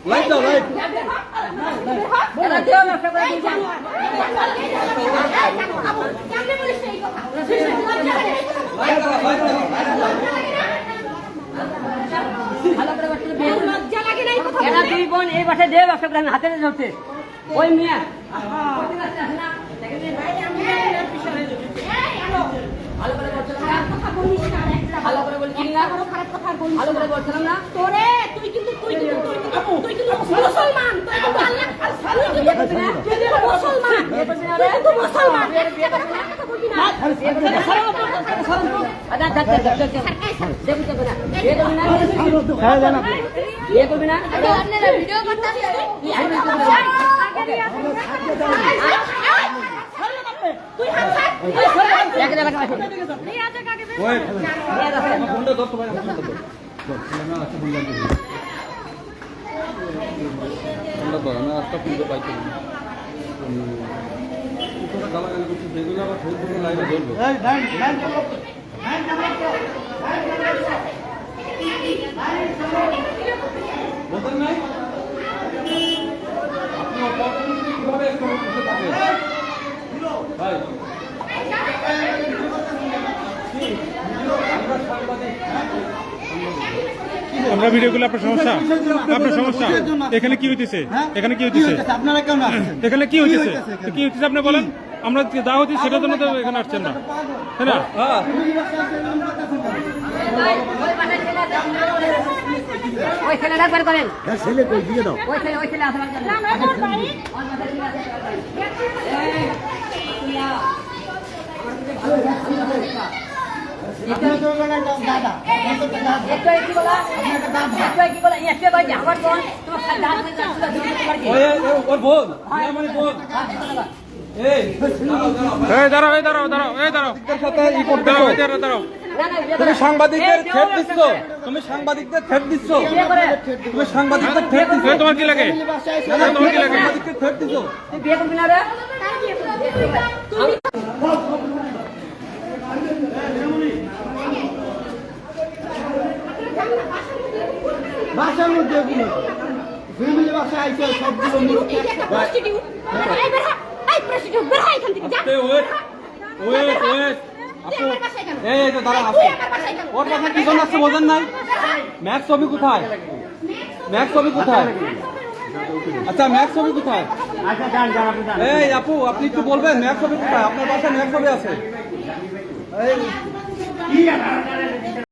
Light দাও light এটা দেও না সবাই দিন কেমনে বলিস এই কথা ভালো করে বসে দে লজ্জা লাগে না এই কথা এরা দুই বোন এই বসে দে ব্যবসা করে হাতে ধরতে ওই মিয়া ভালো করে বলছিলাম না কথা বলিস না ভালো করে বলছিলাম না বড় খারাপ কথা বলিস ভালো করে বলছিলাম না তোরে তুই কিন্তু মুসলমান তুই কিন্তু আল্লাহ তুই কিন্তু মুসলমান তুই কিন্তু মুসলমান একটা কথা বলবি না আপনারা ভিডিও করতেছেন তুই হাত ওই আমার ফোনটা ধর তোমার ফোনটা ধর না আচ্ছা ফোনটা ধর আমি আজটা ফোনটা পাইছি তোরা গালাগালি করছিস সেগুলো আবার ফেসবুকে লাইভে ধরবো বলতেন নাই আপনি অপরচুনিটি কিভাবে একটু বসে থাকেন ভাই আমরা ভিডিওগুলো আপনার সমস্যা এখানে কি হইতেছে এখানে কি হইতেছে আপনারা কেন আসছেন? এখানে কি হইতেছে কি হইতেছে আপনি বলেন আমরা যা হচ্ছে সেটার জন্য তো এখানে আসছেন না তাই না হ্যাঁ ওই ছেলেটা একবার করেন ছেলে কই দিয়ে দাও। ওই ছেলে আসবার জন্য দাদা ওর বোন মানে বোন এই দাঁড়াও দাঁড়াও সাথে ই করতে দাঁড়াও তুমি সাংবাদিকদের থ্রেট দিচ্ছ তুমি সাংবাদিকদের থ্রেট দিচ্ছ তুমি সাংবাদিকদের থ্রেট দিচ্ছ তোমার কি লাগে তোমার কি লাগে সাংবাদিকদের থ্রেট দিচ্ছ তুই বিয়ে করবি না রে বাসার মধ্যে এগুলো ফ্যামিলি বাসায় আইছে সবগুলো একটা প্রস্টিটিউট এই বের হ এই প্রস্টিটিউট বের হ এখান থেকে যা ওয়েট তুই আমার বাসায় কেন এই তো দাঁড়া তুই আমার বাসায় কেন ওর বাসায় কি জন্য আসছে বোঝেন নাই ম্যাক্স ছবি কোথায় ম্যাক্স ছবি কোথায় আচ্ছা ম্যাক্স ছবি কোথায় এই আপু আপনি একটু বলবেন ম্যাক্স ছবি কোথায় আপনার বাসায় ম্যাক্স ছবি আছে